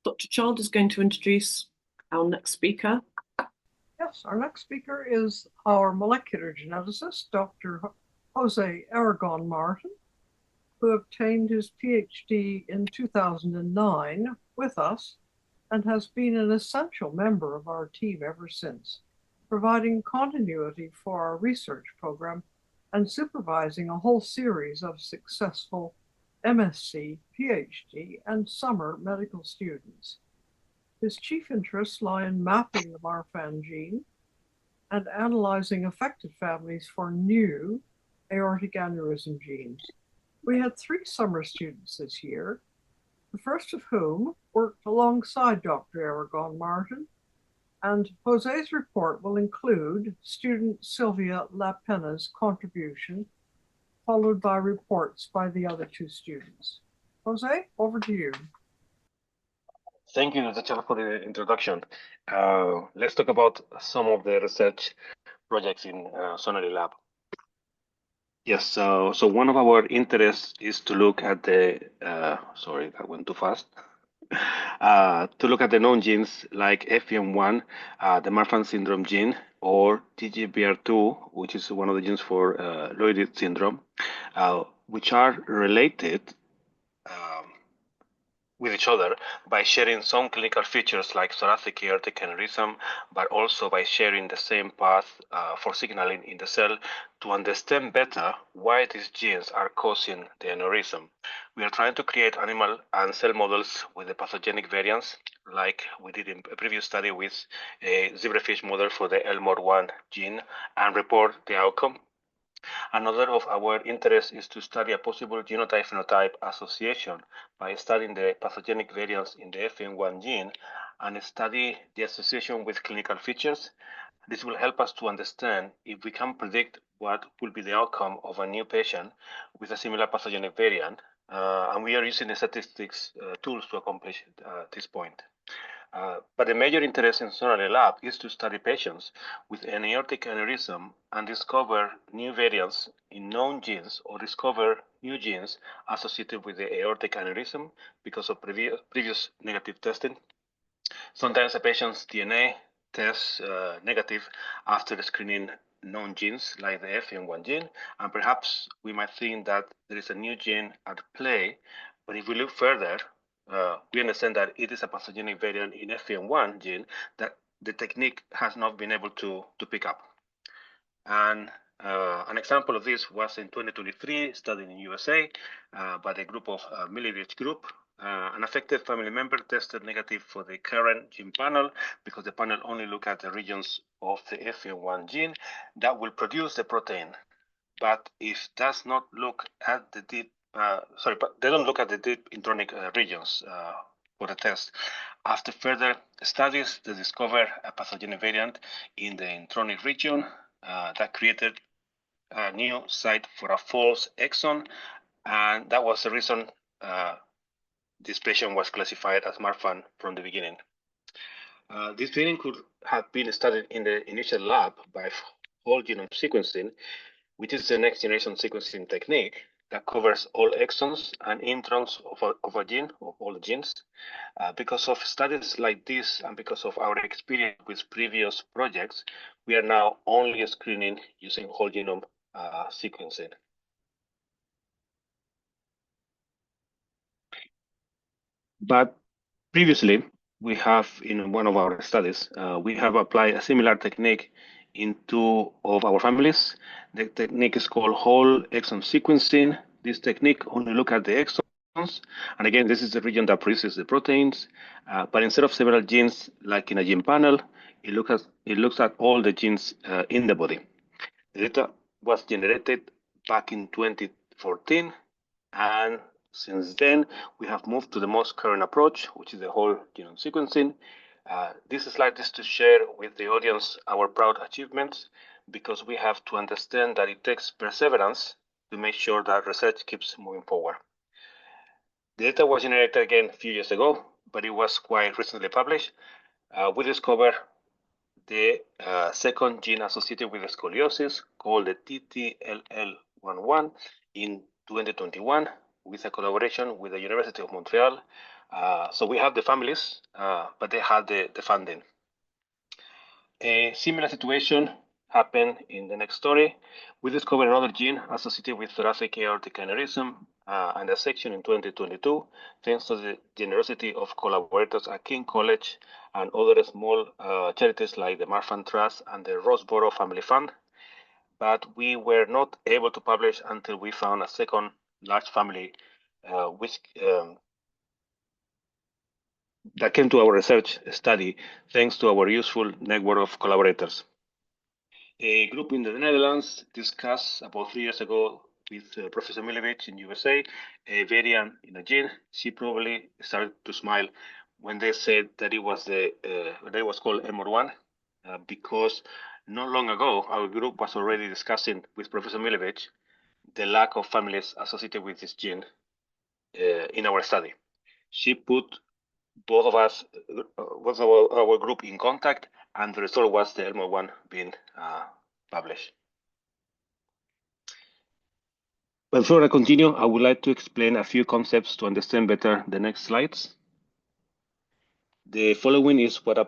Dr. Child is going to introduce our next speaker. Yes, our next speaker is our molecular geneticist, Dr. José Aragon-Martin, who obtained his PhD in 2009 with us and has been an essential member of our team ever since, providing continuity for our research program and supervising a whole series of successful MSc, PhD, and summer medical students. His chief interests lie in mapping the Marfan gene and analyzing affected families for new aortic aneurysm genes. We had 3 summer students this year, the first of whom worked alongside Dr. Aragon-Martin, and José's report will include student Sylvia Lapena's contribution, followed by reports by the other 2 students. José, over to you. Thank you, Dr. for the introduction. Let's talk about some of the research projects in Sonalee Lab. Yes, so one of our interests is to look at the, sorry, that went too fast. To look at the known genes like FEM1, the Marfan syndrome gene, or TGBR2, which is one of the genes for Loeys-Dietz syndrome, which are related with each other by sharing some clinical features like thoracic aortic aneurysm, but also by sharing the same path for signaling in the cell to understand better why these genes are causing the aneurysm. We are trying to create animal and cell models with the pathogenic variants, like we did in a previous study with a zebrafish model for the LMOR1 gene, and report the outcome. Another of our interests is to study a possible genotype-phenotype association by studying the pathogenic variants in the FEM1 gene and study the association with clinical features. This will help us to understand if we can predict what will be the outcome of a new patient with a similar pathogenic variant, and we are using statistics tools to accomplish this point. But the major interest in Sonalee Lab is to study patients with an aortic aneurysm and discover new variants in known genes or discover new genes associated with the aortic aneurysm because of previous negative testing. Sometimes a patient's DNA tests negative after screening known genes like the FEM1 gene, and perhaps we might think that there is a new gene at play, but if we look further, we understand that it is a pathogenic variant in FEM1 gene that the technique has not been able to pick up. And an example of this was in 2023, studied in USA by the group of Milledge group. An affected family member tested negative for the current gene panel because the panel only looked at the regions of the FEM1 gene that will produce the protein. But it does not look at the deep but they don't look at the deep intronic regions for the test. After further studies, they discovered a pathogenic variant in the intronic region that created a new site for a false exon, and that was the reason this patient was classified as Marfan from the beginning. This variant could have been studied in the initial lab by whole genome sequencing, which is the next generation sequencing technique that covers all exons and introns of a gene, of all the genes. Because of studies like this and because of our experience with previous projects, we are now only screening using whole genome sequencing. But previously, we have, in one of our studies, we have applied a similar technique in 2 of our families. The technique is called whole exome sequencing. This technique only looks at the exons. And again, this is the region that produces the proteins. But instead of several genes, like in a gene panel, it looks at all the genes in the body. The data was generated back in 2014. And since then, we have moved to the most current approach, which is the whole genome sequencing. This slide is to share with the audience our proud achievements, because we have to understand that it takes perseverance to make sure that research keeps moving forward. The data was generated again a few years ago, but it was quite recently published. We discovered the second gene associated with scoliosis, called the TTLL11, in 2021. with a collaboration with the University of Montreal. So we have the families, but they had the funding. A similar situation happened in the next story. We discovered another gene associated with thoracic aortic aneurysm and dissection in 2022, thanks to the generosity of collaborators at King College and other small charities like the Marfan Trust and the Roseboro Family Fund. But we were not able to publish until we found a second large family that came to our research study thanks to our useful network of collaborators. A group in the Netherlands discussed about 3 years ago with Professor Milevich in USA a variant in a gene. She probably started to smile when they said that it was called MR1 because not long ago our group was already discussing with Professor Milevich the lack of families associated with this gene in our study. She put both of us, was our group in contact, and the result was the ELMO1 being published. Before I continue, I would like to explain a few concepts to understand better the next slides. The following is what a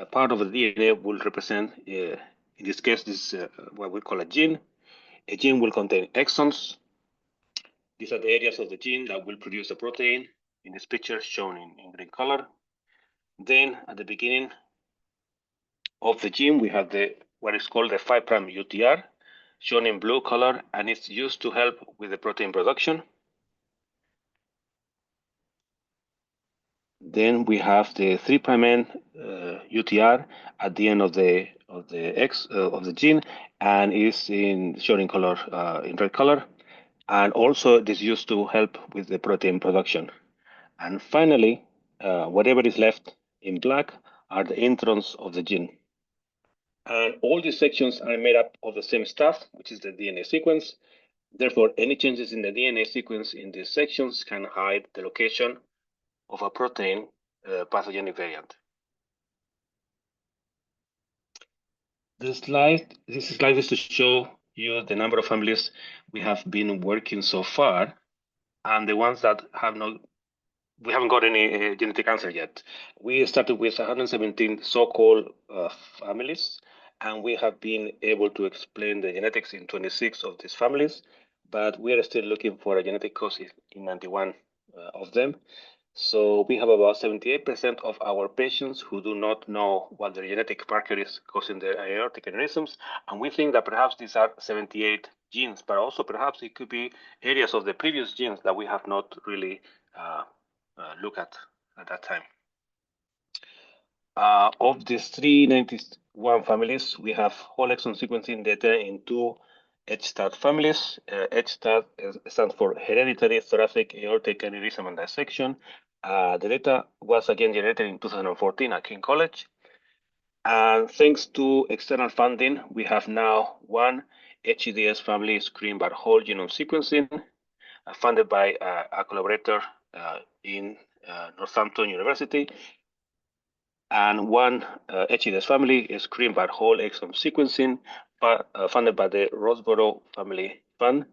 part of the DNA will represent. In this case, this is what we call a gene. A gene will contain exons. These are the areas of the gene that will produce a protein. In this picture shown in green color. Then at the beginning of the gene, we have what is called the 5' UTR, shown in blue color, and it's used to help with the protein production. Then we have the 3' N UTR at the end of the gene, and is shown in color in red color, and also it is used to help with the protein production. And finally, whatever is left in black are the introns of the gene. And all these sections are made up of the same stuff, which is the DNA sequence. Therefore, any changes in the DNA sequence in these sections can hide the location of a protein pathogenic variant. This slide is to show you the number of families we have been working so far, and the ones that we haven't got any genetic answer yet. We started with 117 so-called families, and we have been able to explain the genetics in 26 of these families, but we are still looking for a genetic cause in 91 of them. So we have about 78% of our patients who do not know what their genetic marker is causing their aortic aneurysms, and we think that perhaps these are 78 genes, but also perhaps it could be areas of the previous genes that we have not really look at that time. Of these 391 families, we have whole exome sequencing data in 2 HSTAT families. HSTAT stands for Hereditary Thoracic Aortic Aneurysm and Dissection. The data was again generated in 2014 at King College. And thanks to external funding, we have now 1 HEDS family screened by whole genome sequencing, funded by a collaborator in Northampton University, and 1 HEDS family is screened by whole exome sequencing, funded by the Roseboro Family Fund.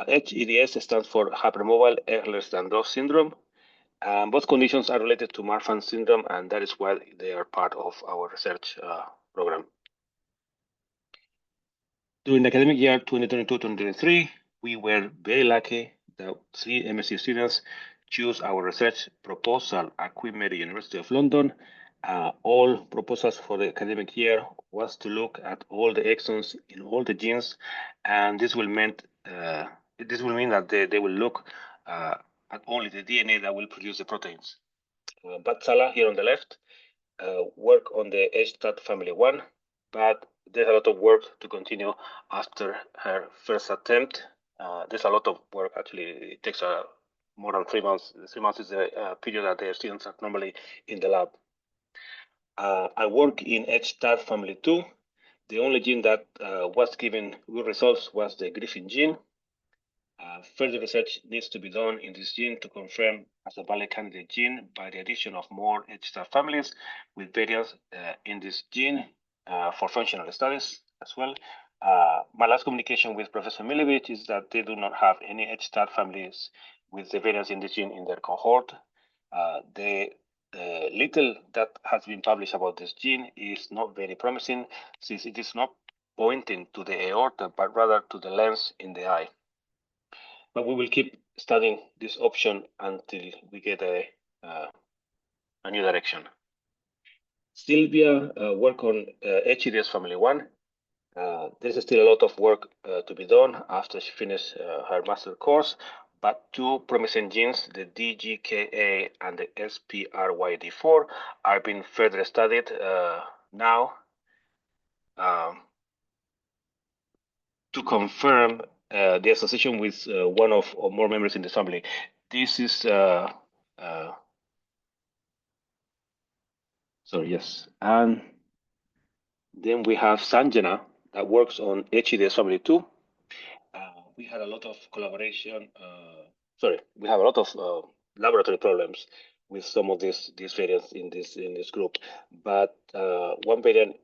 HEDS stands for hypermobile Ehlers-Danios syndrome, and both conditions are related to Marfan syndrome, and that is why they are part of our research program. During the academic year 2022-2023, we were very lucky that 3 MSc students choose our research proposal at Queen Mary University of London. All proposals for the academic year was to look at all the exons in all the genes, and this will mean that they will look at only the DNA that will produce the proteins. But Salah here on the left work on the HSTAT family 1, but there's a lot of work to continue after her first attempt. There's a lot of work, actually. It takes more than 3 months. 3 months is the period that the students are normally in the lab. I work in HSTAT family 2. The only gene that was giving good results was the Griffin gene. Further research needs to be done in this gene to confirm as a valid candidate gene by the addition of more HSTAT families with variants in this gene for functional studies as well. My last communication with Professor Milevich is that they do not have any HSTAT families with the variants in the gene in their cohort. The little that has been published about this gene is not very promising, since it is not pointing to the aorta, but rather to the lens in the eye. But we will keep studying this option until we get a new direction. Sylvia worked on HEDS family 1. There's still a lot of work to be done after she finished her master course, but two promising genes, the DGKA and the SPRYD4, are being further studied now to confirm the association with one of or more members in the family. This is sorry, yes. And then we have Sanjana that works on HEDS family 2. We had a lot of collaboration. We have a lot of laboratory problems with some of these variants in this group. But one variant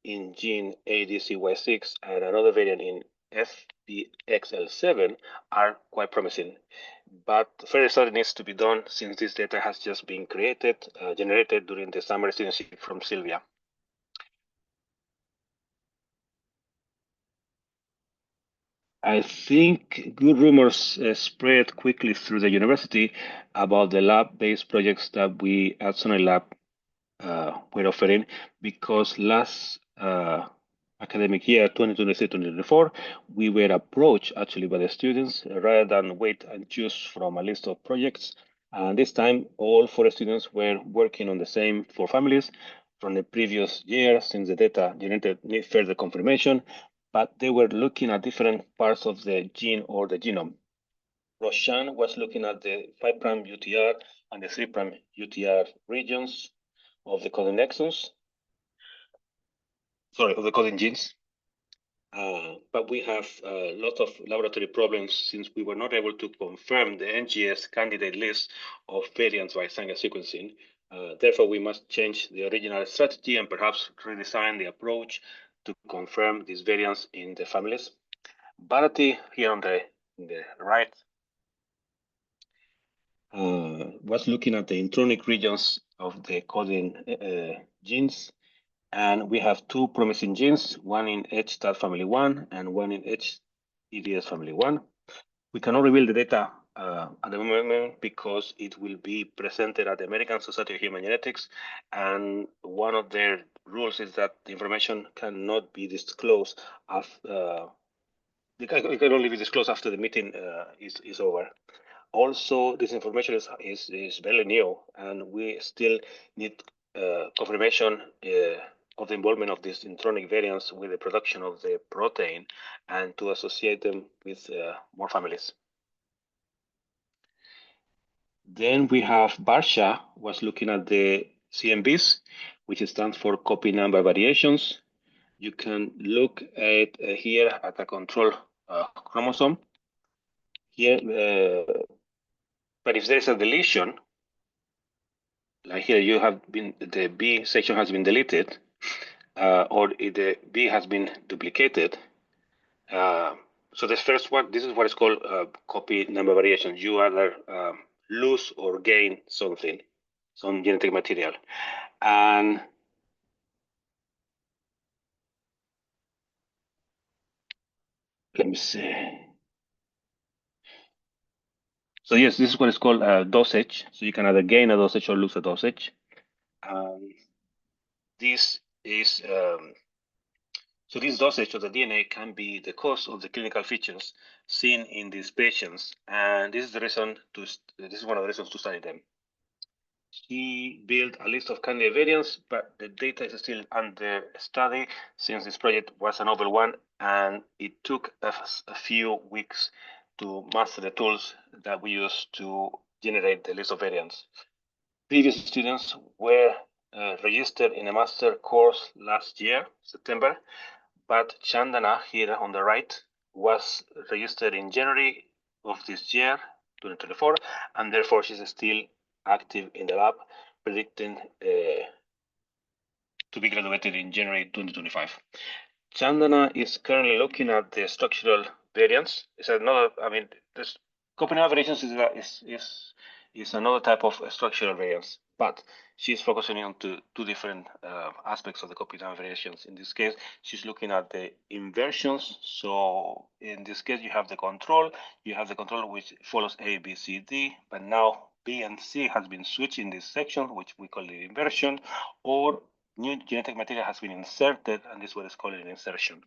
in gene ADCY6 and another variant in FBXL7 are quite promising. But further study needs to be done since this data has just been generated during the summer studentship from Sylvia. I think good rumors spread quickly through the university about the lab-based projects that we at Sonalee Lab were offering, because last academic year, 2023-2024, we were approached actually by the students rather than wait and choose from a list of projects. And this time, all 4 students were working on the same 4 families from the previous year, since the data generated need further confirmation, but they were looking at different parts of the gene or the genome. Roshan was looking at the 5' UTR and the 3' UTR regions of the coding nexons, of the coding genes. But we have a lot of laboratory problems since we were not able to confirm the NGS candidate list of variants by Sanger sequencing. Therefore, we must change the original strategy and perhaps redesign the approach to confirm these variants in the families. Bharati, here on the right, was looking at the intronic regions of the coding genes. And we have 2 promising genes, one in HTAT family 1 and one in HEDS family 1. We cannot reveal the data at the moment because it will be presented at the American Society of Human Genetics, and one of their rules is that the information cannot be disclosed it can only be disclosed after the meeting is over. Also, this information is very new, and we still need confirmation of the involvement of these intronic variants with the production of the protein and to associate them with more families. Then we have Barsha was looking at the CNVs, which stands for copy number variations. You can look at here at a control chromosome. Here, but if there is a deletion, like here you have the B section has been deleted, or the B has been duplicated. So this first one, this is what is called copy number variation. You either lose or gain something, some genetic material. And let me see. So yes, this is what is called dosage. So you can either gain a dosage or lose a dosage. This is so this dosage of the DNA can be the cause of the clinical features seen in these patients, and this is the reason this is one of the reasons to study them. She built a list of candidate variants, but the data is still under study since this project was a novel one, and it took a few weeks to master the tools that we use to generate the list of variants. Previous students were registered in a master course last year, September, but Chandana, here on the right, was registered in January of this year, 2024, and therefore she's still active in the lab, predicting to be graduated in January 2025. Chandana is currently looking at the structural variants. It's another, there's Copenhagen variations is another type of structural variance, but she's focusing on two different aspects of the Copenhagen variations. In this case, she's looking at the inversions. So in this case, you have the control which follows A, B, C, D, but now B and C has been switched in this section, which we call the inversion, or new genetic material has been inserted, and this is what is called an insertion.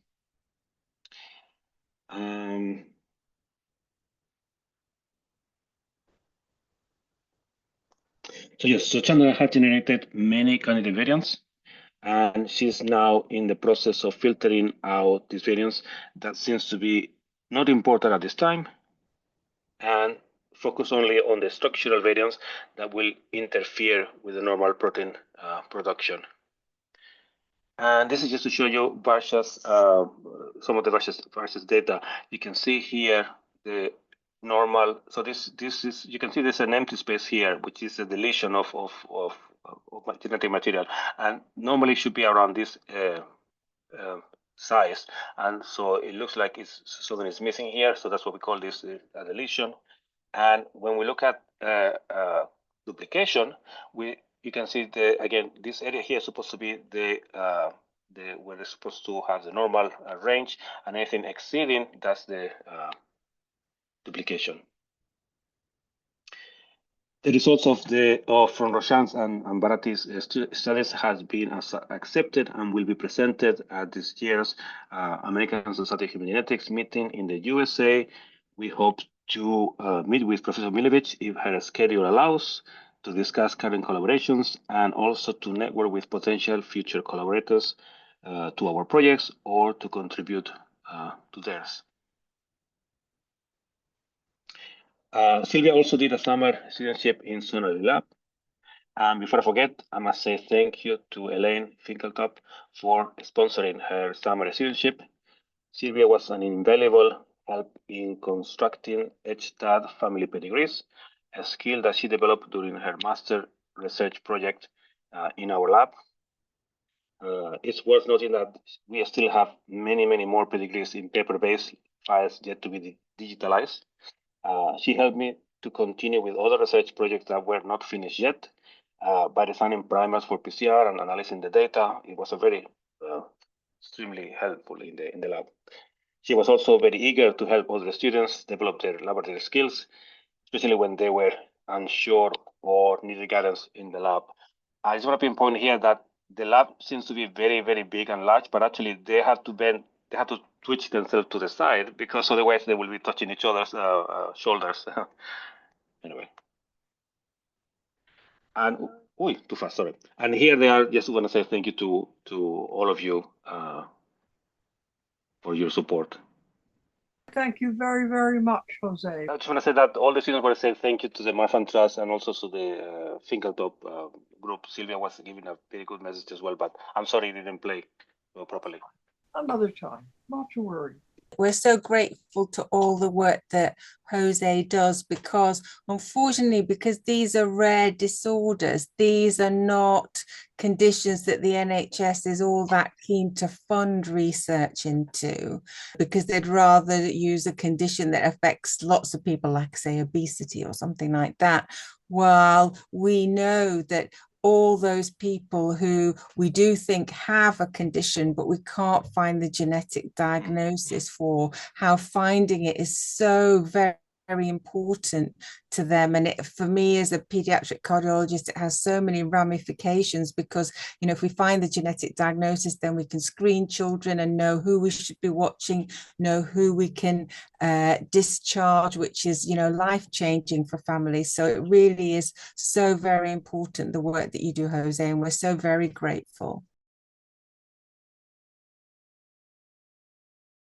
So yes, so Chandra has generated many candidate variants, and she's now in the process of filtering out these variants that seems to be not important at this time, and focus only on the structural variants that will interfere with the normal protein production. And this is just to show you Varsha's, some of the Varsha's data. You can see here the normal. So this is, you can see there's an empty space here, which is a deletion of genetic material, and normally should be around this size. And so it looks like something is missing here. So that's what we call this a deletion. And when we look at duplication, you can see again this area here is supposed to be where they're supposed to have the normal range, and anything exceeding, that's the duplication. The results from Roshan's and Bharati's studies has been accepted and will be presented at this year's American Society of Human Genetics meeting in the USA. We hope to meet with Professor Milevich if her schedule allows, to discuss current collaborations and also to network with potential future collaborators to our projects or to contribute to theirs. Sylvia also did a summer citizenship in Sonalee Lab. And before I forget, I must say thank you to Elaine Finkeltop for sponsoring her summer citizenship. Sylvia was an invaluable help in constructing HTAD family pedigrees, a skill that she developed during her master research project in our lab. It's worth noting that we still have many more pedigrees in paper-based files yet to be digitalized. She helped me to continue with other research projects that were not finished yet by designing primers for PCR and analyzing the data. It was a very extremely helpful in the lab. She was also very eager to help other students develop their laboratory skills, especially when they were unsure or needed guidance in the lab. I just want to pinpoint here that the lab seems to be very big and large, but actually they have to twitch themselves to the side because otherwise they will be touching each other's shoulders. Anyway. And too fast, sorry. And here they are. Just want to say thank you to all of you for your support. Thank you very much, Jose. I just want to say that all the students want to say thank you to the Marfan Trust and also to the Finkeltop group. Sylvia was giving a very good message as well, but I'm sorry it didn't play properly. Another time, not to worry. We're so grateful to all the work that Jose does because, unfortunately, because these are rare disorders, these are not conditions that the NHS is all that keen to fund research into, because they'd rather use a condition that affects lots of people, like, say, obesity or something like that. While we know that all those people who we do think have a condition, but we can't find the genetic diagnosis for, how finding it is so very important to them. And for me as a pediatric cardiologist, it has so many ramifications because, you know, if we find the genetic diagnosis, then we can screen children and know who we should be watching, know who we can discharge, which is, you know, life-changing for families. So it really is so very important, the work that you do, Jose, and we're so very grateful.